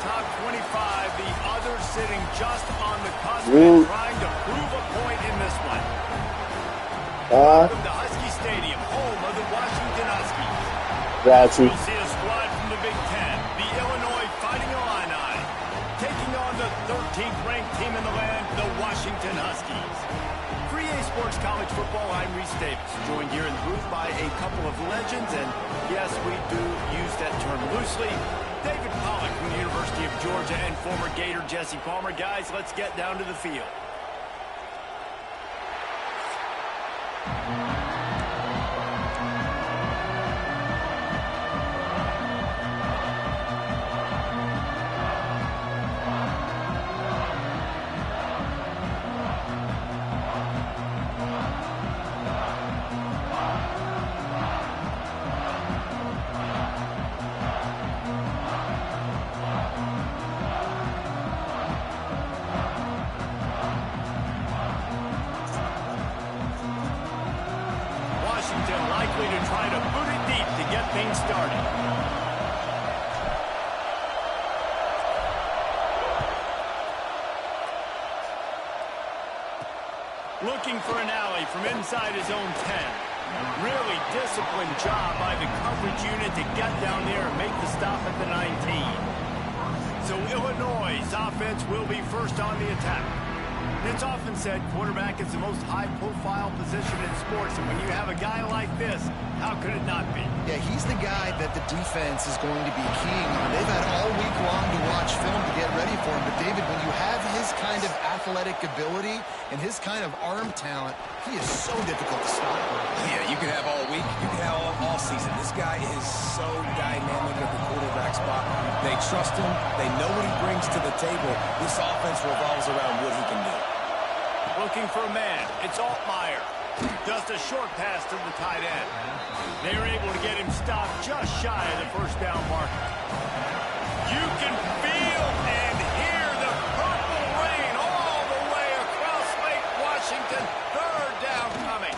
top 25, the others sitting just on the cusp and trying to prove a point in this one. Welcome to Husky Stadium, home of the Washington Huskies. We'll see a squad from the Big Ten, the Illinois Fighting Illini, taking on the 13th ranked team in the land, the Washington Huskies. For EA Sports College Football, I'm Reese Davis, joined here in the booth by a couple of legends, and yes, we do use that term loosely. David Pollack from the University of Georgia and former Gator Jesse Palmer. Guys, let's get down to the field. Likely to try to boot it deep to get things started. Looking for an alley from inside his own 10. Really disciplined job by the coverage unit to get down there and make the stop at the 19. So Illinois' offense will be first on the attack. It's often said quarterback is the most high-profile position in sports, and when you have a guy like this, how could it not be? Yeah, he's the guy that the defense is going to be keying on. They've had all week long to watch film to get ready for him, but David, when you have his kind of athletic ability and his kind of arm talent, he is so difficult to stop. Yeah, you can have all week, you can have all season. This guy is so dynamic at the quarterback spot. They trust him. They know what he brings to the table. This offense revolves around what he can do. Looking for a man. It's Altmaier. Just a short pass to the tight end. They were able to get him stopped just shy of the first down marker. You can feel and hear the purple rain all the way across Lake Washington. Third down coming.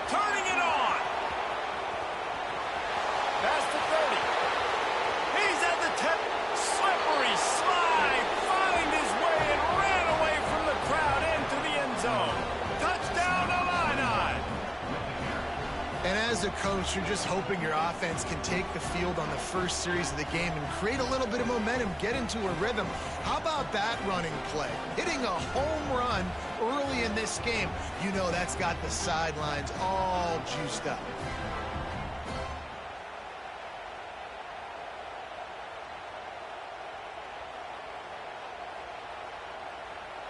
Turning it on. Past the 30. He's at the 10. Slippery slide. Find his way and ran away from the crowd into the end zone. Touchdown, Illini. And as a coach, you're just hoping your offense can take the field on the first series of the game and create a little bit of momentum, get into a rhythm. How about that running play? Hitting a home run early in this game. You know that's got the sidelines all juiced up.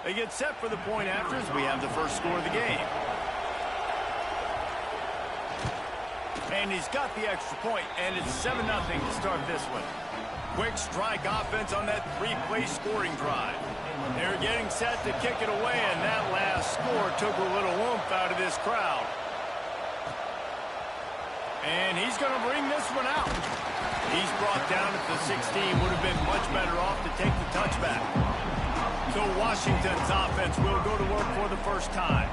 They get set for the point after as we have the first score of the game. And he's got the extra point, and it's 7-0 to start this one. Quick strike offense on that three-play scoring drive. They're getting set to kick it away, and that last score took a little oomph out of this crowd. And he's going to bring this one out. He's brought down at the 16. Would have been much better off to take the touchback. So Washington's offense will go to work for the first time.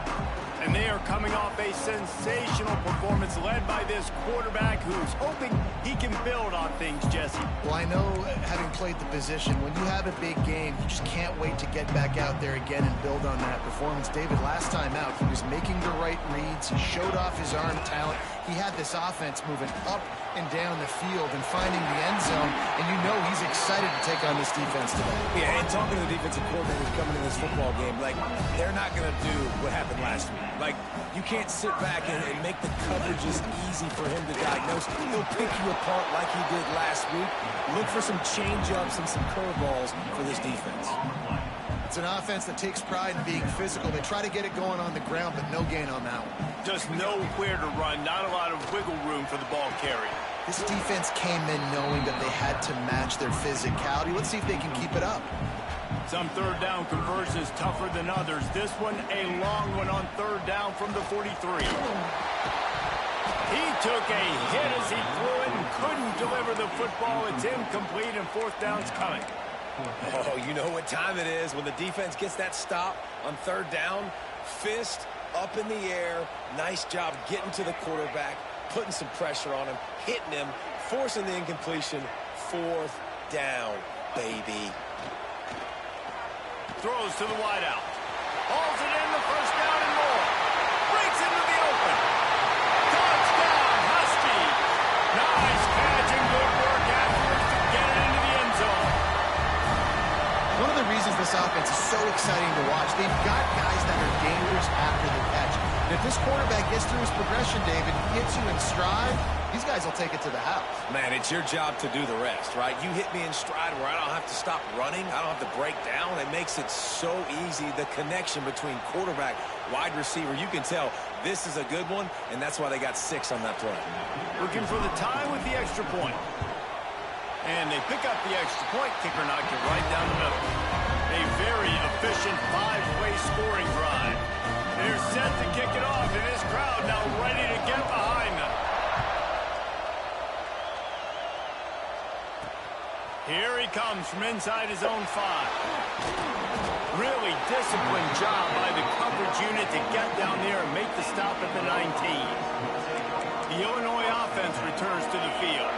And they are coming off a sensational performance led by this quarterback who's hoping he can build on things, Jesse. Well, I know, having played the position, when you have a big game, you just can't wait to get back out there again and build on that performance. David, last time out, he was making the right reads. He showed off his arm talent. He had this offense moving up and down the field and finding the end zone, and you know he's excited to take on this defense today. Yeah, and talking to the defensive coordinators coming in this football game, like, they're not going to do what happened last week. Like, you can't sit back and make the coverages easy for him to diagnose. He'll pick you apart like he did last week. Look for some change-ups and some curveballs for this defense. It's an offense that takes pride in being physical. They try to get it going on the ground, but no gain on that one. Just nowhere to run, not a lot of wiggle room for the ball carrier. This defense came in knowing that they had to match their physicality. Let's see if they can keep it up. Some third down conversions tougher than others. This one a long one on third down from the 43. He took a hit as he threw it and couldn't deliver the football. It's incomplete and fourth down's coming. Oh, you know what time it is when the defense gets that stop on third down. Fist up in the air. Nice job getting to the quarterback, putting some pressure on him, hitting him. forcing the incompletion. 4th down, baby. Throws to the wideout. Hauls it in, the first down and more. Breaks into the open. Touchdown, Huskies. Nice catch and good work afterwards to get it into the end zone. One of the reasons this offense is so exciting to watch, they've got guys that are dangerous after the catch. And if this quarterback gets through his progression, David, hits you in stride, these guys will take it to the house. Man, it's your job to do the rest, right? You hit me in stride where I don't have to stop running. I don't have to break down. It makes it so easy. The connection between quarterback, wide receiver, you can tell this is a good one, and that's why they got 6 on that play. Looking for the tie with the extra point. And they pick up the extra point. Kicker knocked it right down the middle. A very efficient 5-way scoring drive. They're set to kick it off, and this crowd now ready to get behind them. Here he comes from inside his own 5. Really disciplined job by the coverage unit to get down there and make the stop at the 19. The Illinois offense returns to the field.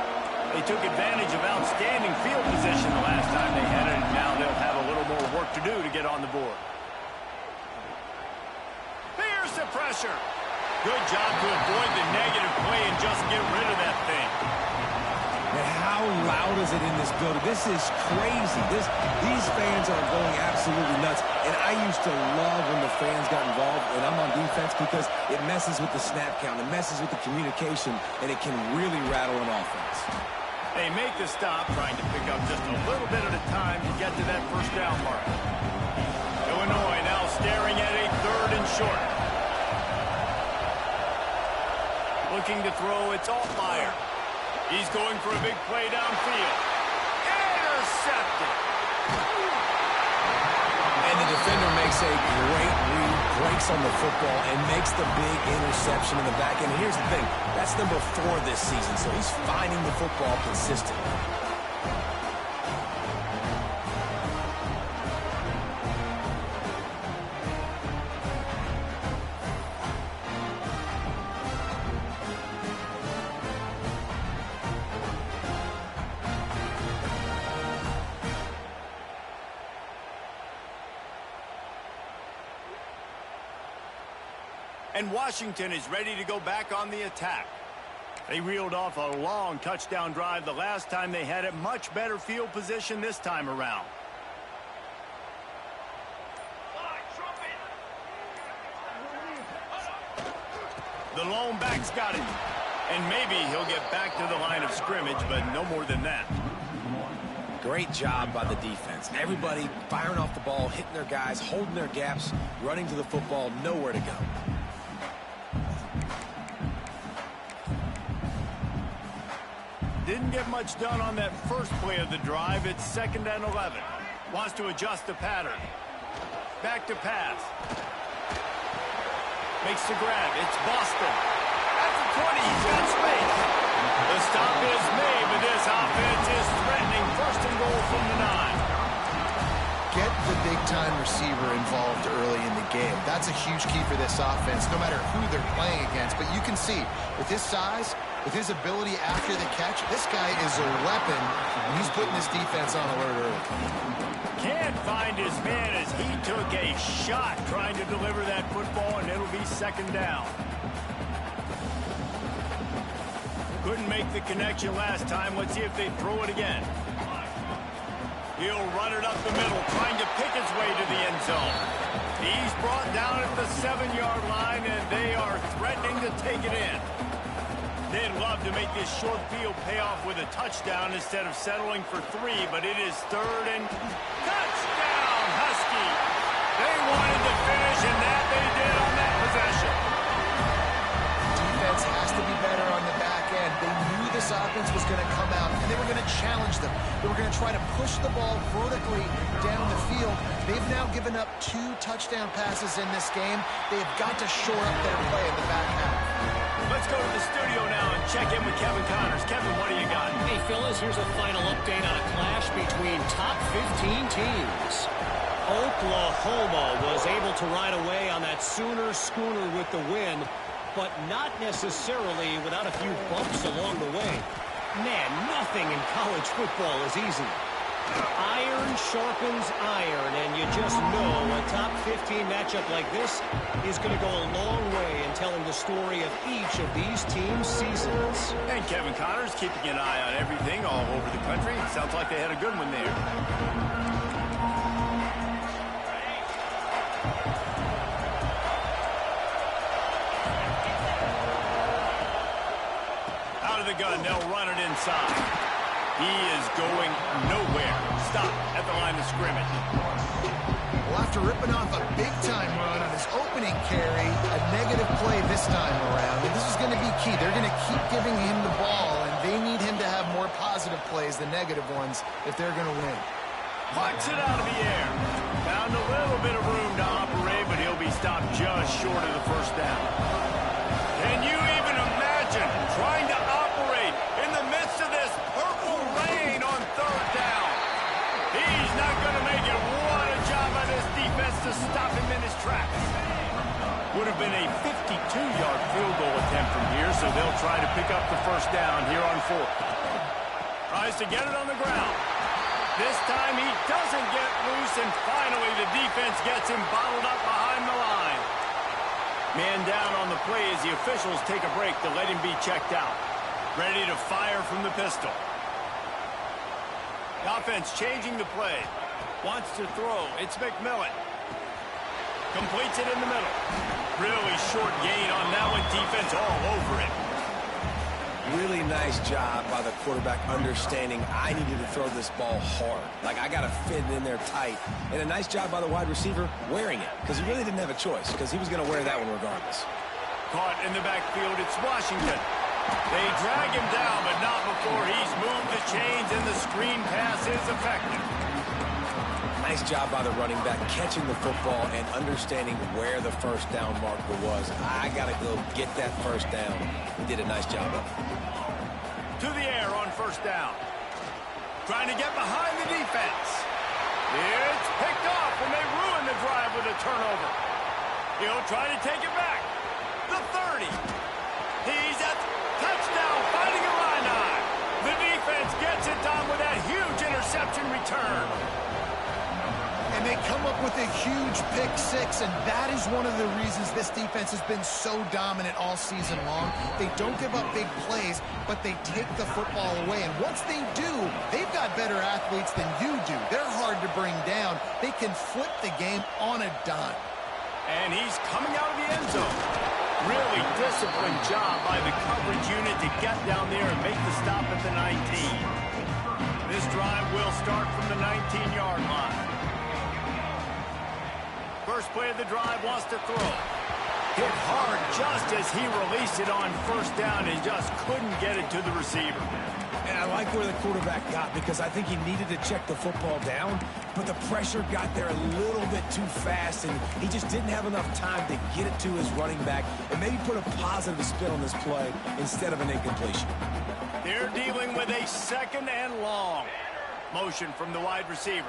They took advantage of outstanding field position the last time they had it, and now they'll have a little more work to do to get on the board. Here's the pressure. Good job to avoid the negative play and just get rid of that thing. And how loud is it in this building? This is crazy. These fans are going absolutely nuts. And I used to love when the fans got involved when I'm on defense because it messes with the snap count, it messes with the communication, and it can really rattle an offense. They make the stop, trying to pick up just a little bit at a time to get to that first down mark. Illinois now staring at a 3rd and short. Looking to throw, it's Altmaier. He's going for a big play downfield. Intercepted. And the defender makes a great read, breaks on the football, and makes the big interception in the back end. Here's the thing. That's number 4 this season, so he's finding the football consistently. And Washington is ready to go back on the attack. They reeled off a long touchdown drive the last time they had it. Much better field position this time around. The lone back's got it. And maybe he'll get back to the line of scrimmage, but no more than that. Great job by the defense. Everybody firing off the ball, hitting their guys, holding their gaps, running to the football, nowhere to go. Didn't get much done on that first play of the drive. It's 2nd and 11. Wants to adjust the pattern. Back to pass. Makes the grab. It's Boston. At the 20, he's got space. The stop is made, but this offense is threatening 1st and goal from the 9. Get the big-time receiver involved early in the game. That's a huge key for this offense, no matter who they're playing against. But you can see, with his size, with his ability after the catch, this guy is a weapon, and he's putting this defense on alert early. Can't find his man as he took a shot trying to deliver that football, and it'll be 2nd down. Couldn't make the connection last time. Let's see if they throw it again. He'll run it up the middle, trying to pick his way to the end zone. He's brought down at the 7-yard line, and they are threatening to take it in. They'd love to make this short field pay off with a touchdown instead of settling for 3, but it is 3rd and touchdown, Husky. They wanted to finish, and that they did on that possession. Defense has to be better on the back end. They knew this offense was going to come out, and they were going to challenge them. They were going to try to push the ball vertically down the field. They've now given up 2 touchdown passes in this game. They have got to shore up their play in the back half. Let's go to the studio now and check in with Kevin Connors. Kevin, what do you got? Hey, Phyllis, here's a final update on a clash between top 15 teams. Oklahoma was able to ride away on that Sooner schooner with the win, but not necessarily without a few bumps along the way. Man, nothing in college football is easy. Iron sharpens iron, and you just know a top 15 matchup like this is going to go a long way in telling the story of each of these teams' seasons. And Kevin Connor's keeping an eye on everything all over the country. Sounds like they had a good one there. Out of the gun, they'll run it inside. He is going nowhere. Stop at the line of scrimmage. Well, after ripping off a big-time run on his opening carry, a negative play this time around. And this is going to be key. They're going to keep giving him the ball, and they need him to have more positive plays than negative ones if they're going to win. Plucks it out of the air. Found a little bit of room to operate, but he'll be stopped just short of the first down. Can you even imagine trying to operate in the midst of this purple rain on third down? He's not going to make it. What a job by this defense to stop him in his tracks. Would have been a 52-yard field goal attempt from here, so they'll try to pick up the first down here on fourth. Tries to get it on the ground. This time he doesn't get loose, and finally the defense gets him bottled up behind the line. Man down on the play as the officials take a break to let him be checked out. Ready to fire from the pistol. The offense changing the play. Wants to throw. It's McMillan. Completes it in the middle. Really short gain on that one. Defense all over it. Really nice job by the quarterback understanding I needed to throw this ball hard. Like, I got to fit it in there tight. And a nice job by the wide receiver wearing it, because he really didn't have a choice, because he was going to wear that one regardless. Caught in the backfield. It's Washington. They drag him down, but not before he's moved the chains, and the screen pass is effective. Nice job by the running back catching the football and understanding where the first down marker was. I got to go get that first down. He did a nice job of it. To the air on first down. Trying to get behind the defense. It's picked off, and they ruin the drive with a turnover. He'll try to take it back. The 30. He's at touchdown, fighting a line. The defense gets it done with that huge interception return. And they come up with a huge pick six, and that is one of the reasons this defense has been so dominant all season long. They don't give up big plays, but they take the football away. And once they do, they've got better athletes than you do. They're hard to bring down. They can flip the game on a dime. And he's coming out of the end zone. Really disciplined job by the coverage unit to get down there and make the stop at the 19. This drive will start from the 19-yard line. First play of the drive, wants to throw. Hit hard just as he released it on first down and just couldn't get it to the receiver. And I like where the quarterback got, because I think he needed to check the football down, but the pressure got there a little bit too fast, and he just didn't have enough time to get it to his running back and maybe put a positive spin on this play instead of an incompletion. They're dealing with a second and long. Motion from the wide receiver.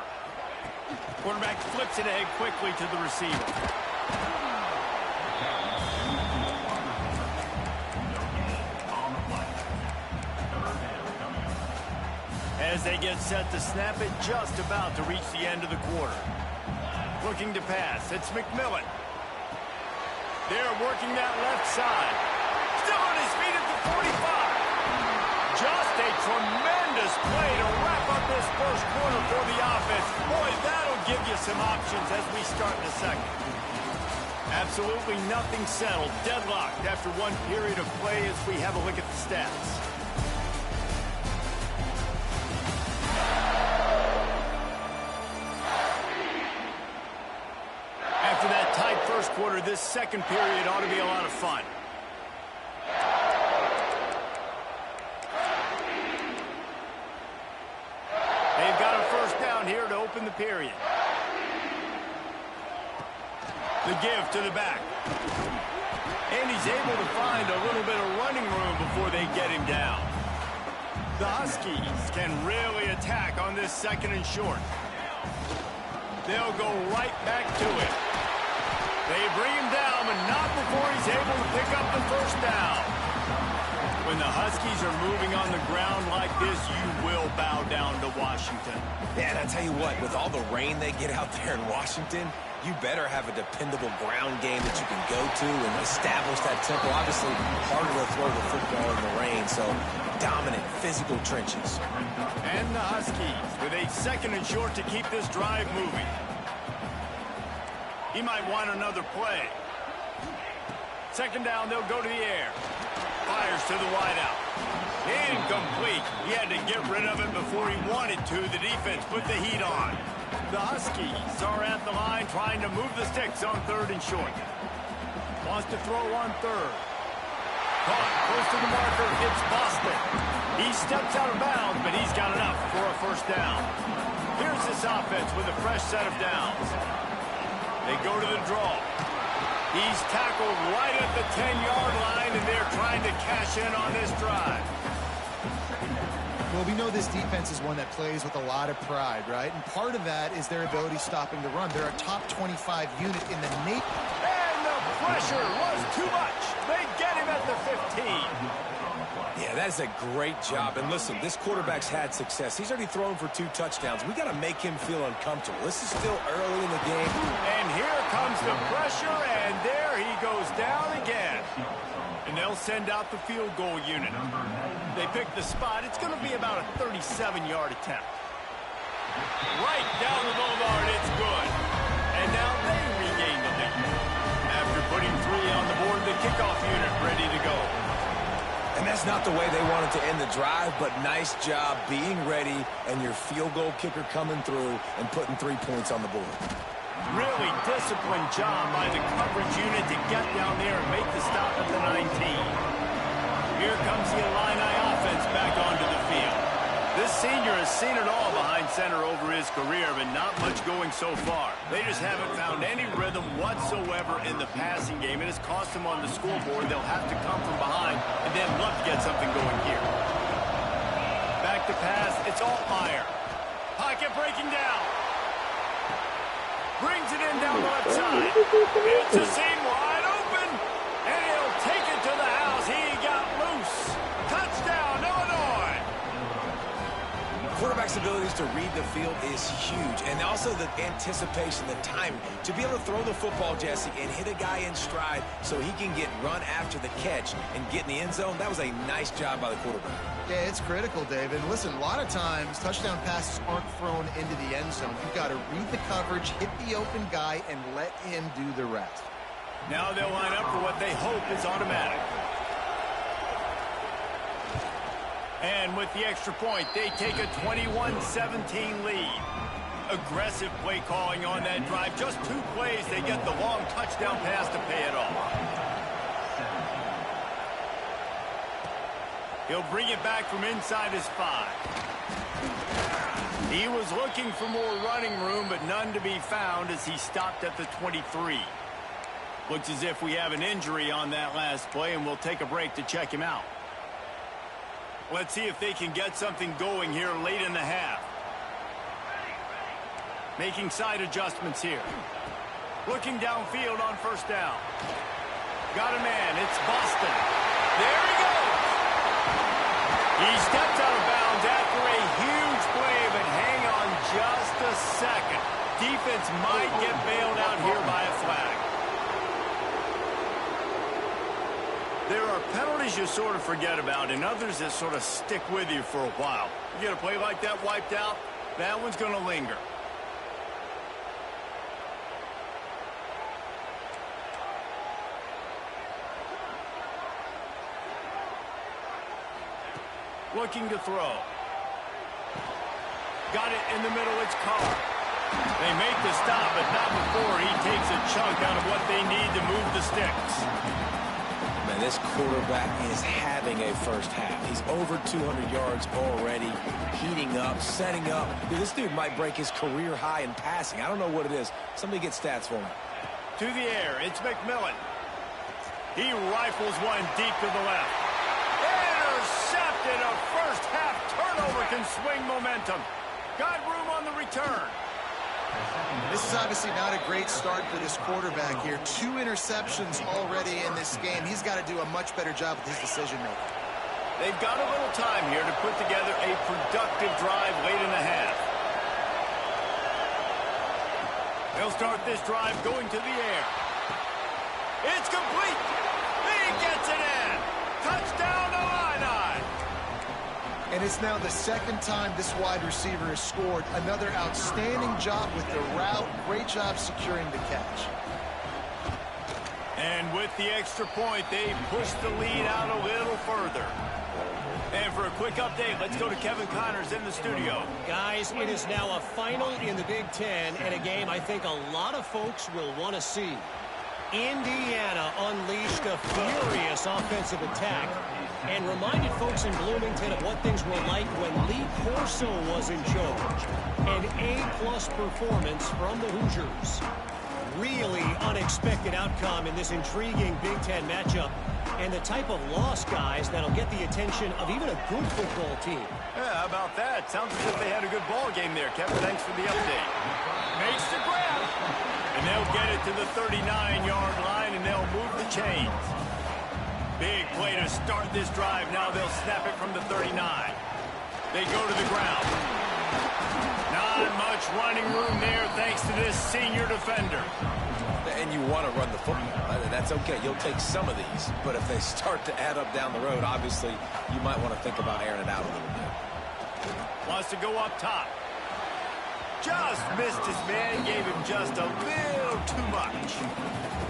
Quarterback flips it ahead quickly to the receiver. As they get set to snap it, just about to reach the end of the quarter. Looking to pass, it's McMillan. They're working that left side. Still on his feet at the 45. Just a tremendous play to wrap up this first quarter for the offense. Boy, that'll give you some options as we start in the second. Absolutely nothing settled. Deadlocked after one period of play as we have a look at the stats. After that tight first quarter, this second period ought to be a lot of fun. They've got a first down here to open the period. The give to the back. And he's able to find a little bit of running room before they get him down. The Huskies can really attack on this second and short. They'll go right back to it. They bring him down, but not before he's able to pick up the first down. When the Huskies are moving on the ground like this, you will bow down to Washington. Yeah, and I tell you what, with all the rain they get out there in Washington, you better have a dependable ground game that you can go to and establish that tempo. Obviously, harder to throw the football in the rain, so dominant physical trenches. And the Huskies with a 2nd and short to keep this drive moving. He might want another play. 2nd down, they'll go to the air. Fires to the wideout. Incomplete. He had to get rid of it before he wanted to. The defense put the heat on. The Huskies are at the line trying to move the sticks on 3rd and short. Wants to throw on 3rd. Caught close to the marker. It's Boston. He steps out of bounds, but he's got enough for a 1st down. Here's this offense with a fresh set of downs. They go to the draw. He's tackled right at the 10-yard line, and they're trying to cash in on this drive. Well, we know this defense is one that plays with a lot of pride, right? And part of that is their ability stopping the run. They're a top 25 unit in the nation. And the pressure was too much. They get him at the 15. Yeah, that is a great job. And listen, this quarterback's had success. He's already thrown for 2 touchdowns. We got to make him feel uncomfortable. This is still early in the game. And here comes the pressure, and there he goes down again. And they'll send out the field goal unit. They pick the spot. It's going to be about a 37-yard attempt. Right down the boulevard, it's good. And now they regain the lead. After putting 3 on the board, the kickoff unit ready to go. And that's not the way they wanted to end the drive, but nice job being ready and your field goal kicker coming through and putting 3 points on the board. Really disciplined job by the coverage unit to get down there and make the stop at the 19. Here comes the Illini offense back onto the field. This senior has seen it all behind center over his career, but not much going so far. They just haven't found any rhythm whatsoever in the passing game. It has cost them on the scoreboard. They'll have to come from behind and then love to get something going here. Back to pass. It's all fire. Pocket breaking down. Brings it in down the left side. It's a seam wide open. And he'll take it to the house. He got loose. Touchdown, Illinois. Quarterback's abilities to read the field is huge. And also the anticipation, the timing. To be able to throw the football, Jesse, and hit a guy in stride so he can get run after the catch and get in the end zone, that was a nice job by the quarterback. Yeah, it's critical, David. Listen, a lot of times touchdown passes aren't thrown into the end zone. You've got to read the coverage, hit the open guy, and let him do the rest. Now they'll line up for what they hope is automatic. And with the extra point, they take a 21-17 lead. Aggressive play calling on that drive. Just 2 plays, they get the long touchdown pass to pay it off. He'll bring it back from inside his 5. He was looking for more running room, but none to be found as he stopped at the 23. Looks as if we have an injury on that last play, and we'll take a break to check him out. Let's see if they can get something going here late in the half. Making side adjustments here. Looking downfield on 1st down. Got a man. It's Boston. There he goes. He steps out of bounds after a huge play, but hang on just a second. Defense might get bailed out here by a flag. There are penalties you sort of forget about and others that sort of stick with you for a while. You get a play like that wiped out, that one's going to linger. Looking to throw. Got it in the middle, it's Carr. They make the stop, but not before he takes a chunk out of what they need to move the sticks. Man, this quarterback is having a first half. He's over 200 yards already, heating up, setting up. Dude, this dude might break his career high in passing. I don't know what it is. Somebody get stats for me. To the air, it's McMillan. He rifles one deep to the left. Intercepted. A first half turnover can swing momentum. Got room on the return. This is obviously not a great start for this quarterback here. 2 interceptions already in this game. He's got to do a much better job with his decision making. They've got a little time here to put together a productive drive late in the half. They'll start this drive going to the air. It's complete. He gets it in. Touchdown, Illini. And it's now the second time this wide receiver has scored. Another outstanding job with the route. Great job securing the catch. And with the extra point, they push the lead out a little further. And for a quick update, let's go to Kevin Connors in the studio. Guys, it is now a final in the Big Ten, and a game I think a lot of folks will want to see. Indiana unleashed a furious offensive attack and reminded folks in Bloomington of what things were like when Lee Corso was in charge. An A-plus performance from the Hoosiers. Really unexpected outcome in this intriguing Big Ten matchup, and the type of loss, guys, that'll get the attention of even a good football team. Yeah, how about that? Sounds as if they had a good ball game there. Kevin, thanks for the update. Makes the grab. And they'll get it to the 39-yard line, and they'll move the chains. Big play to start this drive. Now they'll snap it from the 39. They go to the ground. Not much running room there thanks to this senior defender. And you want to run the football. That's okay. You'll take some of these. But if they start to add up down the road, obviously, you might want to think about airing it out a little bit. Wants to go up top. Just missed his man. Gave him just a little too much.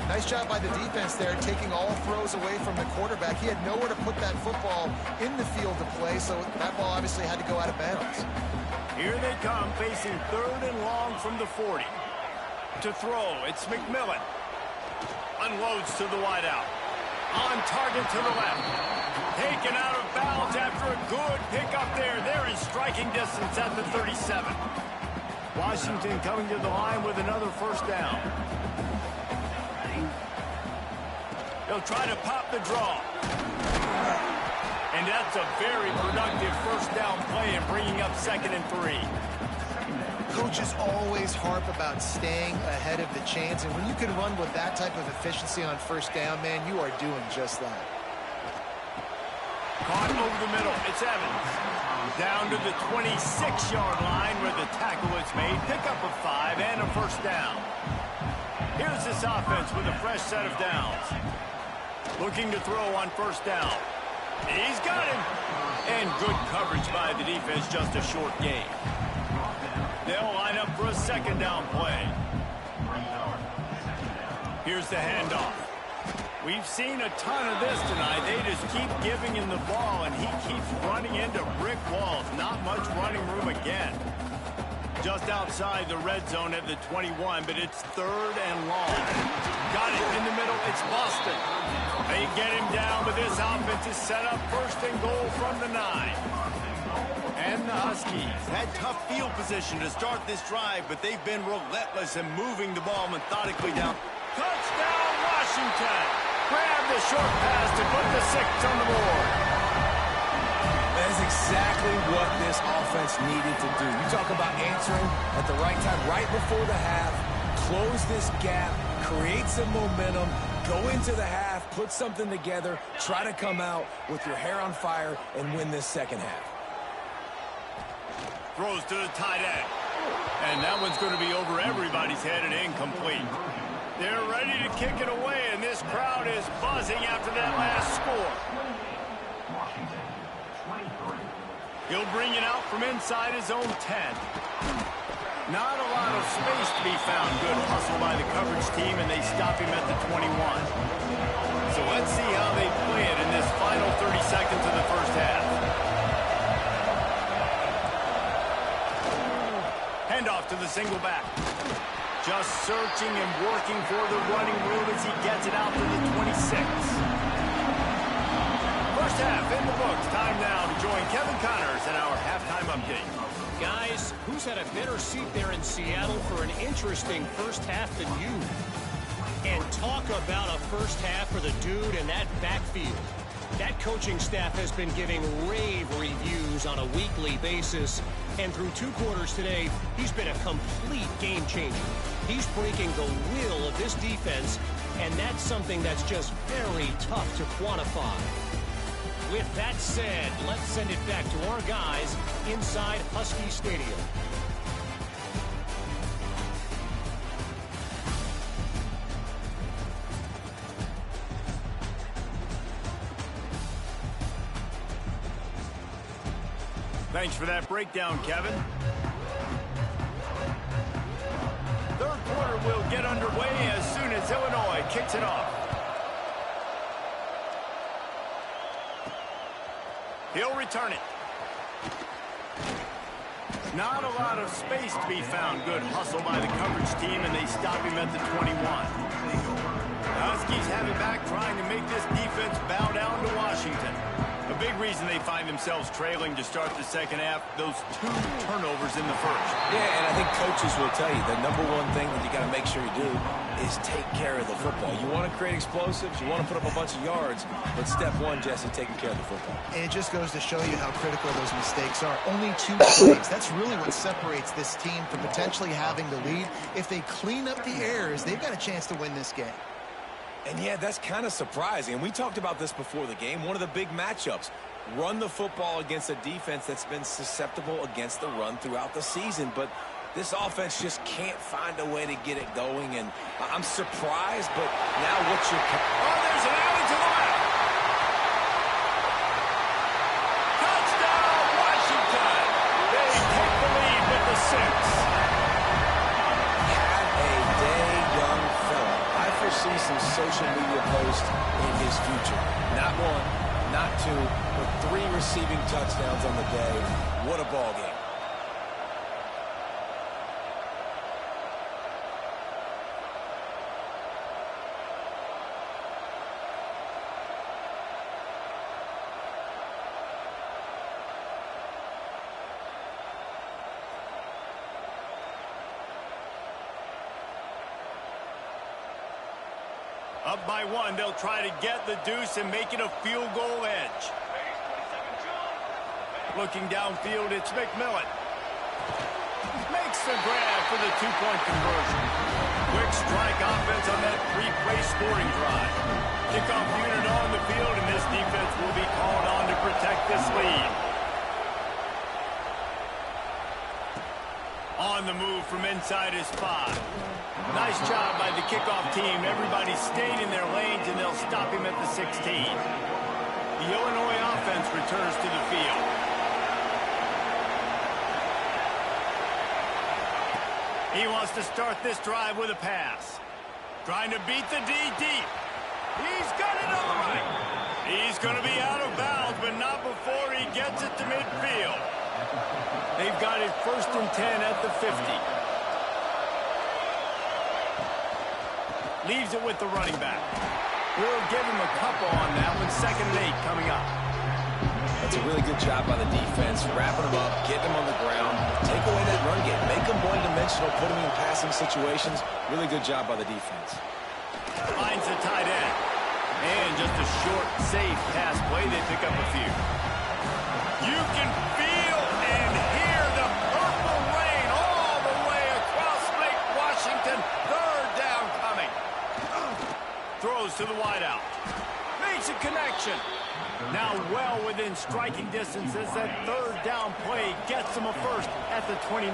Nice job by the defense there, taking all throws away from the quarterback. He had nowhere to put that football in the field to play, so that ball obviously had to go out of bounds. Here they come, facing 3rd and long from the 40. To throw, it's McMillan. Unloads to the wideout. On target to the left. Taken out of bounds after a good pickup there. They're in striking distance at the 37. Washington coming to the line with another first down. They'll try to pop the draw. And that's a very productive first down play and bringing up 2nd and 3. Coaches always harp about staying ahead of the chains, and when you can run with that type of efficiency on first down, man, you are doing just that. Caught over the middle. It's Evans. Down to the 26-yard line where the tackle is made. Pickup of 5 and a first down. Here's this offense with a fresh set of downs. Looking to throw on first down. He's got him. And good coverage by the defense, just a short gain. They'll line up for a 2nd down play. Here's the handoff. We've seen a ton of this tonight. They just keep giving him the ball, and he keeps running into brick walls. Not much running room again. Just outside the red zone at the 21, but it's 3rd and long. Got it in the middle. It's Boston. They get him down, but this offense is set up 1st and goal from the 9. And the Huskies had tough field position to start this drive, but they've been relentless in moving the ball methodically down. Touchdown, Washington! Grab the short pass to put the 6 on the board. That is exactly what this offense needed to do. You talk about answering at the right time, right before the half, close this gap, create some momentum, go into the half, put something together, try to come out with your hair on fire and win this 2nd half. Throws to the tight end. And that one's going to be over everybody's head and incomplete. They're ready to kick it away, and this crowd is buzzing after that last score. He'll bring it out from inside his own 10. Not a lot of space to be found. Good hustle by the coverage team, and they stop him at the 21. So let's see how they play it in this final 30 seconds of the first half. Handoff to the single back. Just searching and working for the running room as he gets it out to the 26. First half in the books. Time now to join Kevin Connors in our halftime update. Guys, who's had a better seat there in Seattle for an interesting first half than you? And talk about a first half for the dude in that backfield. That coaching staff has been giving rave reviews on a weekly basis. And through 2 quarters today, he's been a complete game changer. He's breaking the will of this defense, and that's something that's just very tough to quantify. With that said, let's send it back to our guys inside Husky Stadium. Thanks for that breakdown, Kevin. Third quarter will get underway as soon as Illinois kicks it off. He'll return it. Not a lot of space to be found. Good hustle by the coverage team, and they stop him at the 21. The Huskies have it back, trying to make this defense bow down to Washington. A big reason they find themselves trailing to start the second half, those 2 turnovers in the first. Yeah, and I think coaches will tell you the number one thing that you got to make sure you do is take care of the football. You want to create explosives, you want to put up a bunch of yards, but step one, Jesse, taking care of the football. And it just goes to show you how critical those mistakes are. Only 2 plays. That's really what separates this team from potentially having the lead. If they clean up the errors, they've got a chance to win this game. And yeah, that's kind of surprising. And we talked about this before the game. One of the big matchups. Run the football against a defense that's been susceptible against the run throughout the season. But this offense just can't find a way to get it going. And I'm surprised, but now what's your... Oh, there's an alley to the left. Touchdown, Washington. They take the lead with the 6. See some social media posts in his future. Not 1, not 2, but 3 receiving touchdowns on the day. What a ball game. Up by 1, they'll try to get the deuce and make it a field goal edge. Looking downfield, it's McMillan. Makes the grab for the 2-point conversion. Quick strike offense on that 3-play scoring drive. Kickoff unit on the field, and this defense will be called on to protect this lead. On the move from inside his 5. Nice job by the kickoff team. Everybody stayed in their lanes, and they'll stop him at the 16. The Illinois offense returns to the field. He wants to start this drive with a pass. Trying to beat the D deep. He's got it on the right. He's going to be out of bounds, but not before he gets it to midfield. They've got it 1st and 10 at the 50. Leaves it with the running back. We'll give him a couple on that one. 2nd and 8 coming up. That's a really good job by the defense, wrapping them up, getting them on the ground, take away that run game, make them one-dimensional, put them in passing situations. Really good job by the defense. Finds the tight end. And just a short, safe pass play. They pick up a few. You can feel and hear the purple rain all the way across Lake Washington. 3rd down coming. Throws to the wideout. Makes a connection. Now well within striking distance as that 3rd down play gets him a first at the 29.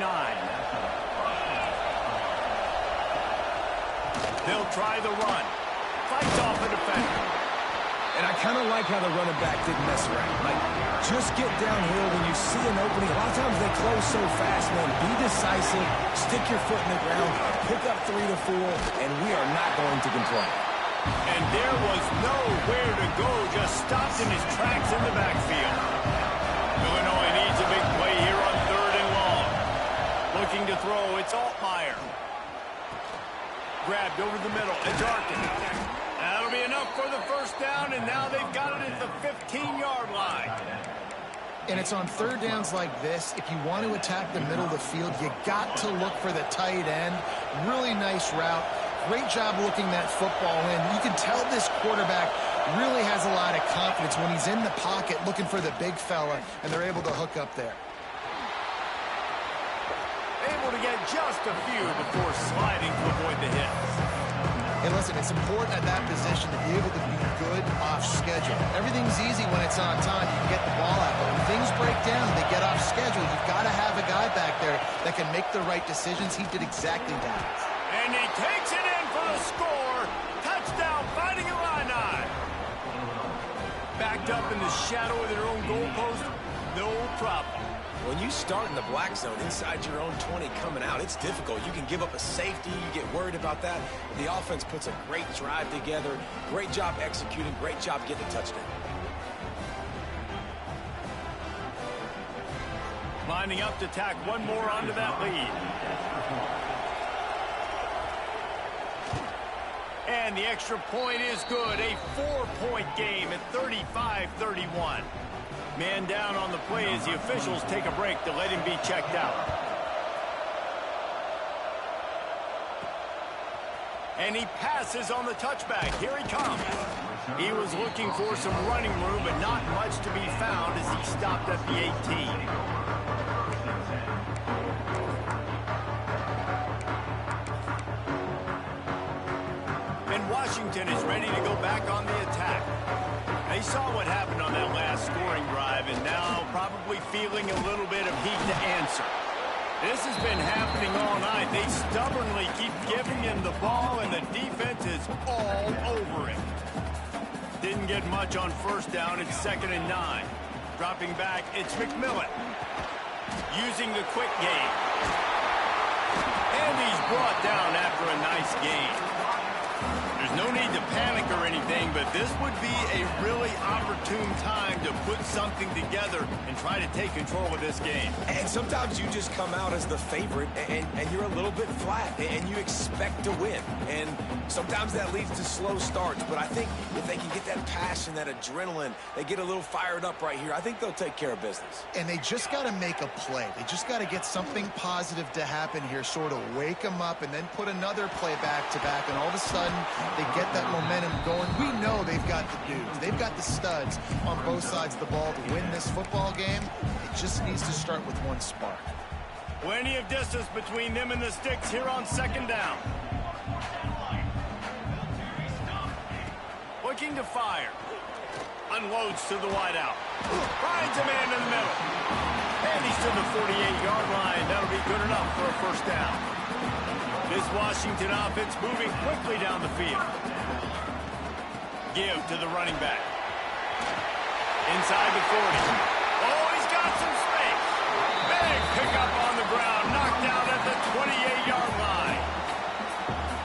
They'll try the run. Fights off a defender. And I kind of like how the running back didn't mess around. Like, just get downhill when you see an opening. A lot of times they close so fast, man. Be decisive, stick your foot in the ground, pick up 3 to 4, and we are not going to complain. And there was nowhere to go, just stopped in his tracks in the backfield. Illinois needs a big play here on 3rd and long. Looking to throw, it's Altmaier. Grabbed over the middle, it's Arkin. That'll be enough for the 1st down, and now they've got it at the 15-yard line. And it's on 3rd downs like this. If you want to attack the middle of the field, you got to look for the tight end. Really nice route. Great job looking that football in. You can tell this quarterback really has a lot of confidence when he's in the pocket looking for the big fella, and they're able to hook up there. Able to get just a few before sliding to avoid the hit. Hey, listen, it's important at that position to be able to be good off schedule. Everything's easy when it's on time. You can get the ball out. But when things break down and they get off schedule, you've got to have a guy back there that can make the right decisions. He did exactly that. And he takes it in for the score. Touchdown, Fighting Illini. Backed up in the shadow of their own goalpost, no problem. When you start in the black zone inside your own 20 coming out, it's difficult. You can give up a safety. You get worried about that. The offense puts a great drive together. Great job executing. Great job getting a touchdown. Lining up to tack one more onto that lead. And the extra point is good. A 4-point game at 35-31. Man down on the play as the officials take a break to let him be checked out. And he passes on the touchback. Here he comes. He was looking for some running room, but not much to be found as he stopped at the 18. And Washington is ready to go back on the attack. They saw what happened on that last scoring drive and now probably feeling a little bit of heat to answer. This has been happening all night. They stubbornly keep giving him the ball and the defense is all over him. Didn't get much on first down. It's 2nd and 9. Dropping back, it's McMillan. Using the quick game. And he's brought down after a nice game. There's no need to panic or anything, but this would be a really opportune time to put something together and try to take control of this game. And sometimes you just come out as the favorite, and you're a little bit flat, and you expect to win. And sometimes that leads to slow starts, but I think if they can get that passion, that adrenaline, they get a little fired up right here, I think they'll take care of business. And they just got to make a play. They just got to get something positive to happen here, sort of wake them up, and then put another play back-to-back, and all of a sudden, they get that momentum going. We know they've got the dudes. They've got the studs on both sides of the ball to win this football game. It just needs to start with one spark. Plenty of distance between them and the sticks here on 2nd down. Looking to fire. Unloads to the wideout. Finds a man in the middle. And he's to the 48-yard line. That'll be good enough for a first down. This Washington offense moving quickly down the field. Give to the running back. Inside the 40. Oh, he's got some space. Big pickup on the ground. Knocked out at the 28-yard line.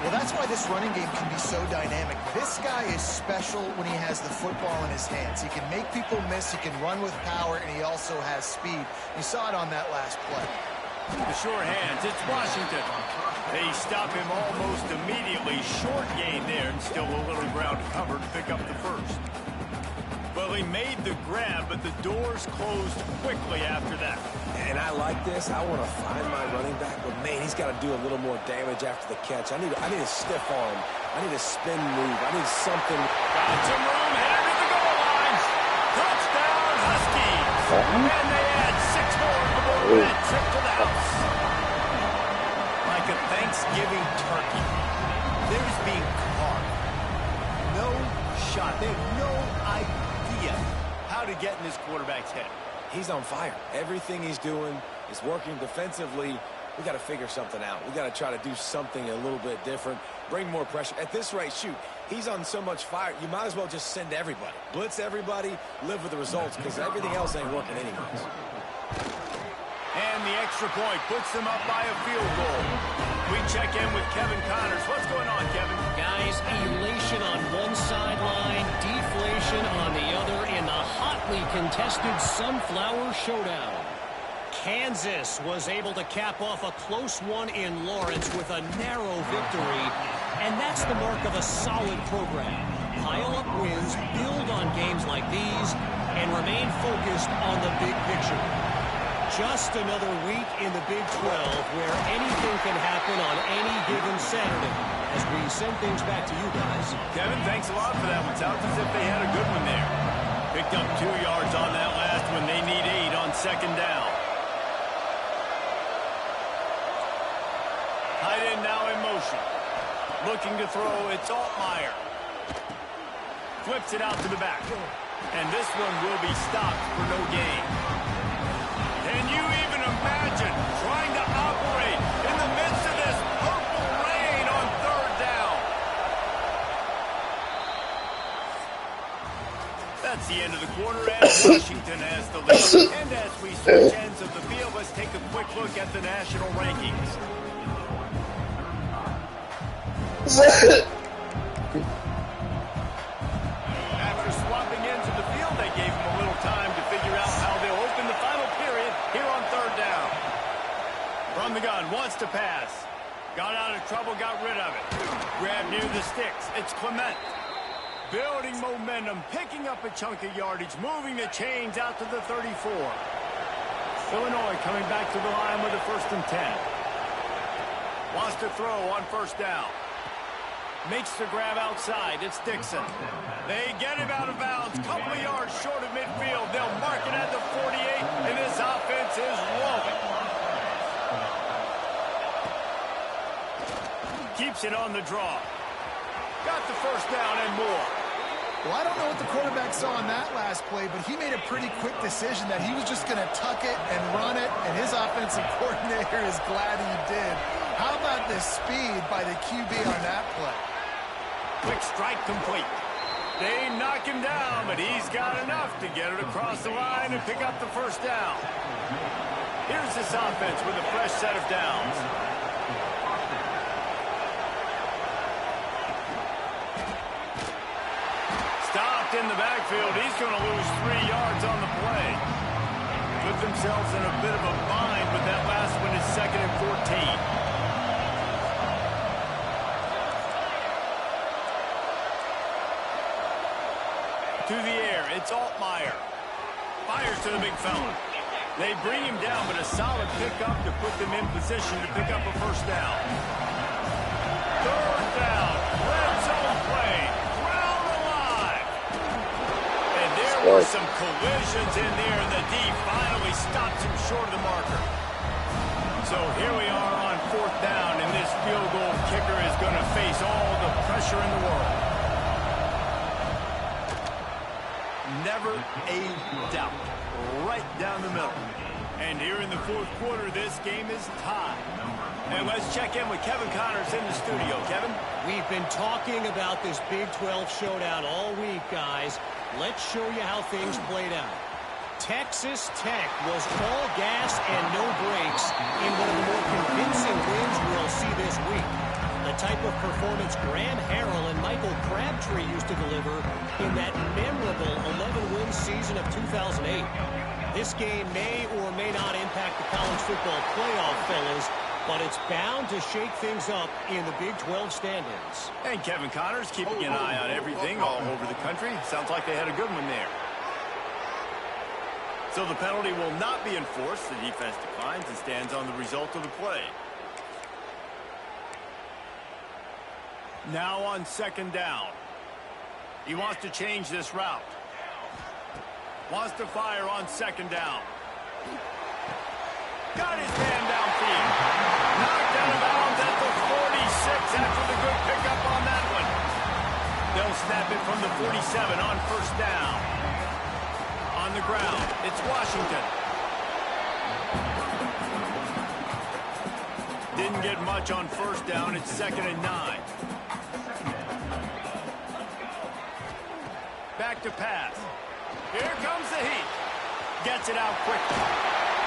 Well, that's why this running game can be so dynamic. This guy is special when he has the football in his hands. He can make people miss. He can run with power, and he also has speed. You saw it on that last play. The sure hands. It's Washington. They stop him almost immediately. Short gain there and still a little ground to cover to pick up the first. Well, he made the grab, but the doors closed quickly after that. And I like this. I want to find my running back, but man, he's got to do a little more damage after the catch. I need a stiff arm. I need a spin move. I need something. Got some room headed to the goal line. Touchdown, Huskies. And they add 6 more before that trip to the house. Like a Thanksgiving turkey. Theirs being carved. No shot. They have no idea how to get in this quarterback's head. He's on fire. Everything he's doing is working defensively. We got to figure something out. We got to try to do something a little bit different. Bring more pressure. At this rate, shoot, he's on so much fire, you might as well just send everybody. Blitz everybody, live with the results, because everything else ain't working anyways. And the extra point puts them up by a field goal. We check in with Kevin Connors. What's going on, Kevin? Guys, elation on one sideline, deflation on the other in the hotly contested Sunflower Showdown. Kansas was able to cap off a close one in Lawrence with a narrow victory, and that's the mark of a solid program. Pile up wins, build on games like these, and remain focused on the big picture. Just another week in the Big 12 where anything can happen on any given Saturday. As we send things back to you guys. Kevin, thanks a lot for that one. Sounds as if they had a good one there. Picked up 2 yards on that last one. They need 8 on 2nd down. Tight end now in motion. Looking to throw, it's Altmaier. Flips it out to the back. And this one will be stopped for no gain. Can you even imagine trying to operate in the midst of this purple rain on third down? That's the end of the quarter, and Washington has the lead. And as we switch ends of the field, let's take a quick look at the national rankings. After swapping ends of the field, they gave him a little time to figure out how they'll open the final period here on third down. From the gun, wants to pass. Got out of trouble, got rid of it. Grab near the sticks. It's Clement. Building momentum, picking up a chunk of yardage, moving the chains out to the 34. Illinois coming back to the line with a 1st and 10. Wants to throw on first down. Makes the grab outside. It's Dixon. They get him out of bounds. Couple of yards short of midfield. They'll mark it at the 48, and this offense is rolling. Keeps it on the draw. Got the first down and more. Well, I don't know what the quarterback saw on that last play, but he made a pretty quick decision that he was just going to tuck it and run it, and his offensive coordinator is glad he did. How about the speed by the QB on that play? Quick strike complete. They knock him down, but he's got enough to get it across the line and pick up the first down. Here's this offense with a fresh set of downs. Stopped in the backfield. He's going to lose 3 yards on the play. Put themselves in a bit of a bind with that last one is 2nd and 14. To the air, it's Altmaier. Fires to the big fella. They bring him down, but a solid pickup to put them in position to pick up a first down. Third down, red zone play, ground alive. And there were some collisions in there, and the D finally stops him short of the marker. So here we are on 4th down, and this field goal kicker is going to face all the pressure in the world. Never a doubt. Right down the middle. And here in the 4th quarter, this game is tied. And let's check in with Kevin Connors in the studio. Kevin? We've been talking about this Big 12 showdown all week, guys. Let's show you how things played out. Texas Tech was all gas and no brakes in one of the more convincing wins we'll see this week. The type of performance Graham Harrell and Michael Crabtree used to deliver in that memorable 11-win season of 2008. This game may or may not impact the college football playoff, fellas, but it's bound to shake things up in the Big 12 stand-ins. And Kevin Connors keeping an eye on everything all over the country. Sounds like they had a good one there. So the penalty will not be enforced. The defense declines and stands on the result of the play. Now on 2nd down. He wants to change this route. Wants to fire on 2nd down. Got his man downfield. Knocked out of bounds at the 46 after the good pickup on that one. They'll snap it from the 47 on 1st down. On the ground, it's Washington. Didn't get much on 1st down. It's 2nd and 9. Back to pass. Here comes the heat. Gets it out quickly.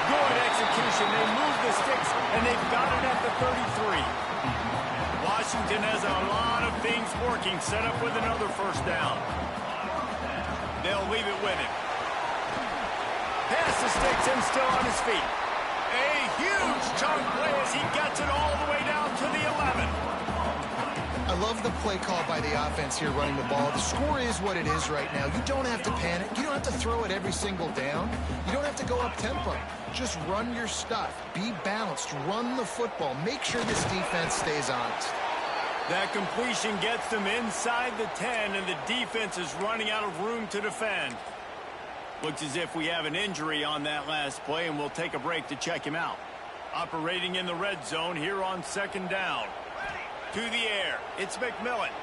Good execution. They move the sticks, and they've got it at the 33. Washington has a lot of things working. Set up with another 1st down. They'll leave it with him. Pass the sticks and still on his feet. A huge chunk play as he gets it all the way down to the 11. I love the play call by the offense here running the ball. The score is what it is right now. You don't have to panic. You don't have to throw it every single down. You don't have to go up tempo. Just run your stuff. Be balanced. Run the football. Make sure this defense stays honest. That completion gets them inside the 10, and the defense is running out of room to defend. Looks as if we have an injury on that last play, and we'll take a break to check him out. Operating in the red zone here on 2nd down. to the air. It's McMillan.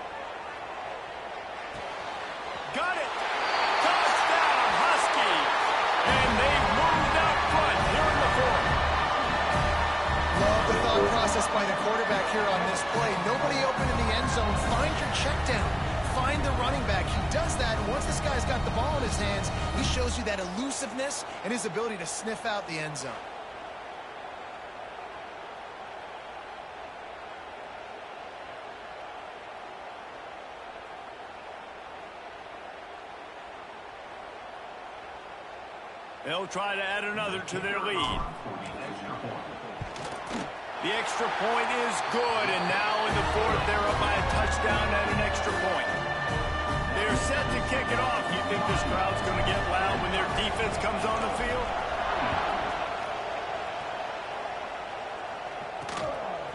Got it. Touchdown, Huskies. And they've moved out front here in the fourth. Love the thought process by the quarterback here on this play. Nobody open in the end zone. Find your check down. Find the running back. He does that, and once this guy's got the ball in his hands, he shows you that elusiveness and his ability to sniff out the end zone. They'll try to add another to their lead. The extra point is good, and now in the fourth, they're up by a touchdown and an extra point. They're set to kick it off. You think this crowd's going to get loud when their defense comes on the field?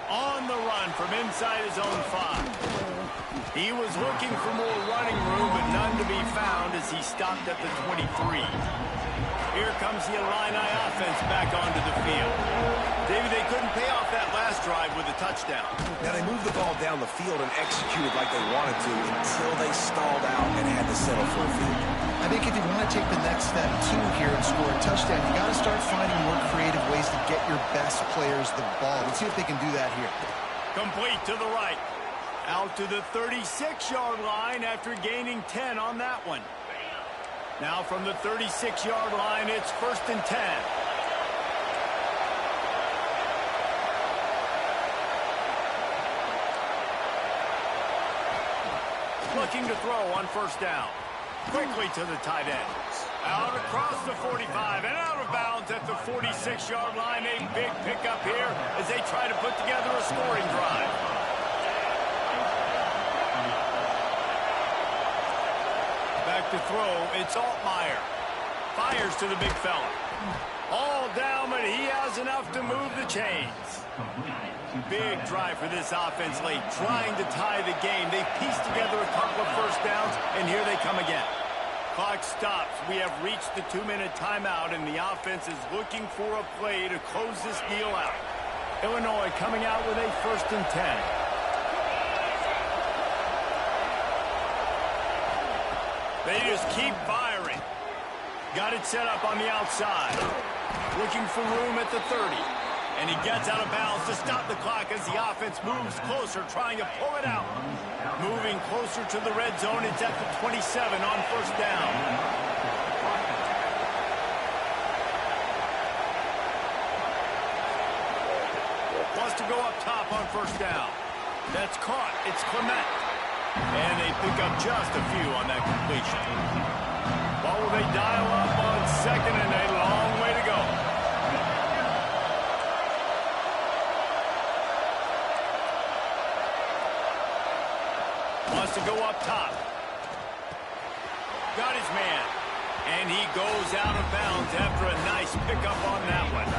On the run from inside his own 5. He was looking for more running room, but none to be found as he stopped at the 23. Here comes the Illini offense back onto the field. David, they couldn't pay off that last drive with a touchdown. Now, they moved the ball down the field and executed like they wanted to until they stalled out and had to settle for a field. I think if you want to take the next step, too, here and score a touchdown, you got to start finding more creative ways to get your best players the ball. Let's see if they can do that here. Complete to the right. Out to the 36-yard line after gaining 10 on that one. Now from the 36-yard line, it's 1st and 10. Looking to throw on 1st down. Quickly to the tight end. Out across the 45 and out of bounds at the 46-yard line. A big pickup here as they try to put together a scoring drive. Back to throw, it's Altmaier. Fires to the big fella. All down, but he has enough to move the chains. Big drive for this offense late, trying to tie the game. They pieced together a couple of 1st downs, and here they come again. Clock stops. We have reached the 2-minute timeout, and the offense is looking for a play to close this deal out. Illinois coming out with a 1st and 10. They just keep firing. Got it set up on the outside. Looking for room at the 30. And he gets out of bounds to stop the clock as the offense moves closer, trying to pull it out. Moving closer to the red zone. It's at the 27 on 1st down. Wants to go up top on 1st down. That's caught. It's Clement. And they pick up just a few on that completion. What will they dial up on 2nd and a long way to go? Wants to go up top. Got his man. And he goes out of bounds after a nice pickup on that one.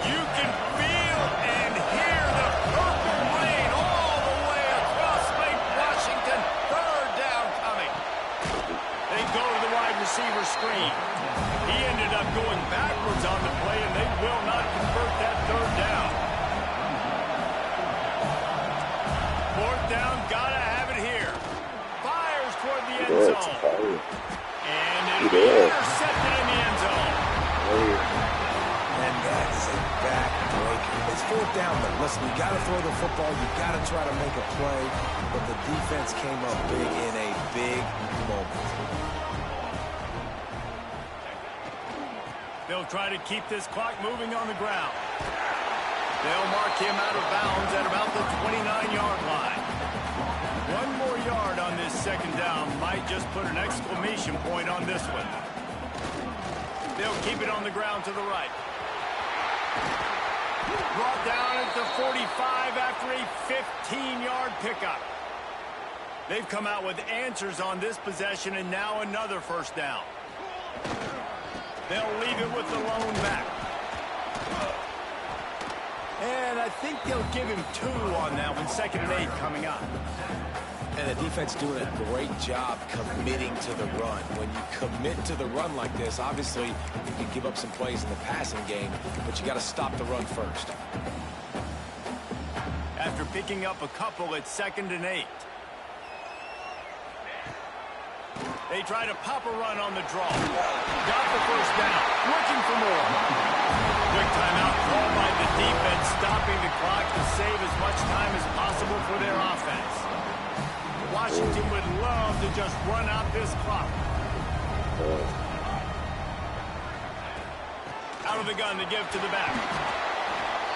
You can feel and hear the purple rain all the way across Lake Washington. 3rd down coming. They go to the wide receiver screen. He ended up going backwards on the play, and they will not convert that 3rd down. 4th down, gotta have it here. Fires toward the end zone. And it'll be intercepted in the end zone. And that is a back-breaker. It's 4th down, though. Listen, you got to throw the football. You got to try to make a play. But the defense came up big in a big moment. They'll try to keep this clock moving on the ground. They'll mark him out of bounds at about the 29-yard line. One more yard on this 2nd down might just put an exclamation point on this one. They'll keep it on the ground to the right. Brought down at the 45 after a 15-yard pickup. They've come out with answers on this possession, and now another 1st down. They'll leave it with the lone back. And I think they'll give him 2 on that one. 2nd and 8 coming up. And the defense doing a great job committing to the run. When you commit to the run like this, obviously you can give up some plays in the passing game, but you got to stop the run first. after picking up a couple at 2nd and 8. They try to pop a run on the draw. Got the first down. Looking for more. Quick timeout called by the defense, stopping the clock to save as much time as possible for their offense. Washington would love to just run out this clock. Out of the gun to give to the back.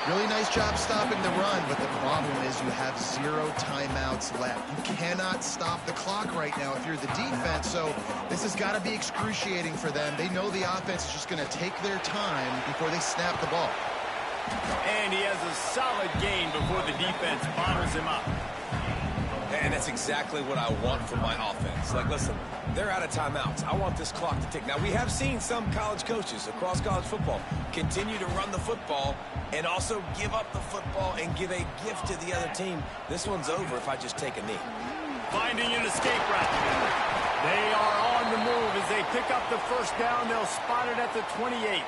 Really nice job stopping the run, but the problem is you have 0 timeouts left. You cannot stop the clock right now if you're the defense, so this has got to be excruciating for them. They know the offense is just going to take their time before they snap the ball. And he has a solid gain before the defense bottles him up. And that's exactly what I want from my offense. Like, listen, they're out of timeouts. I want this clock to tick. Now, we have seen some college coaches across college football continue to run the football and also give up the football and give a gift to the other team. This one's over if I just take a knee. Finding an escape route. They are on the move as they pick up the first down. They'll spot it at the 28.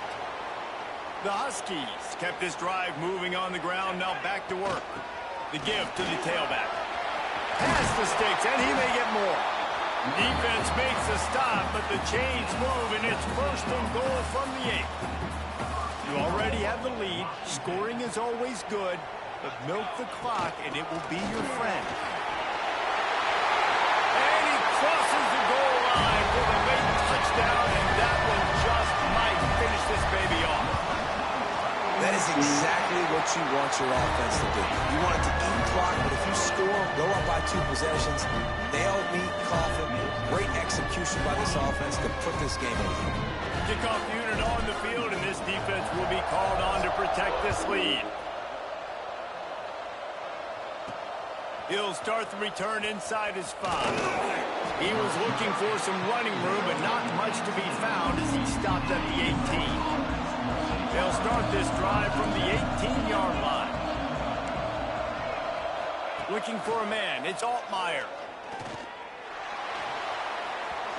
The Huskies kept this drive moving on the ground. Now back to work. The give to the tailback. Past the sticks, and he may get more. Defense makes a stop, but the chains move, and it's 1st and goal from the 8. You already have the lead. Scoring is always good, but milk the clock, and it will be your friend. And he crosses the goal line for the late touchdown, and that one just might finish this baby off. That is exactly what you want your offense to do. You want it to eat clock, but if you score, go up by 2 possessions, nail, meet, coffin. Great execution by this offense to put this game over. Kickoff unit on the field, and this defense will be called on to protect this lead. He'll start the return inside his 5. He was looking for some running room, but not much to be found as he stopped at the 18. They'll start this drive from the 18-yard line. Looking for a man. It's Altmaier.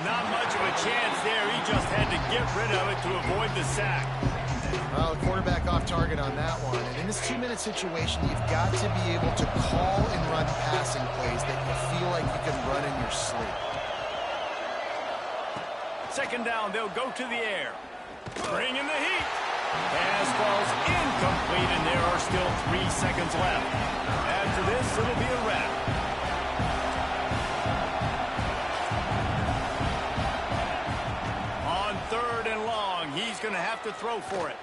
Not much of a chance there. He just had to get rid of it to avoid the sack. Well, the quarterback off target on that one. And in this 2-minute situation, you've got to be able to call and run passing plays that you feel like you can run in your sleep. 2nd down, they'll go to the air. Bring in the heat. Pass falls incomplete, and there are still 3 seconds left. After this, it'll be a wrap. On 3rd and long, he's going to have to throw for it.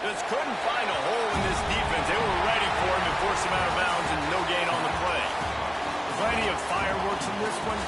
Just couldn't find a hole in this defense. They were ready for him and forced him out of bounds, and no gain on the play. Plenty of fireworks in this one.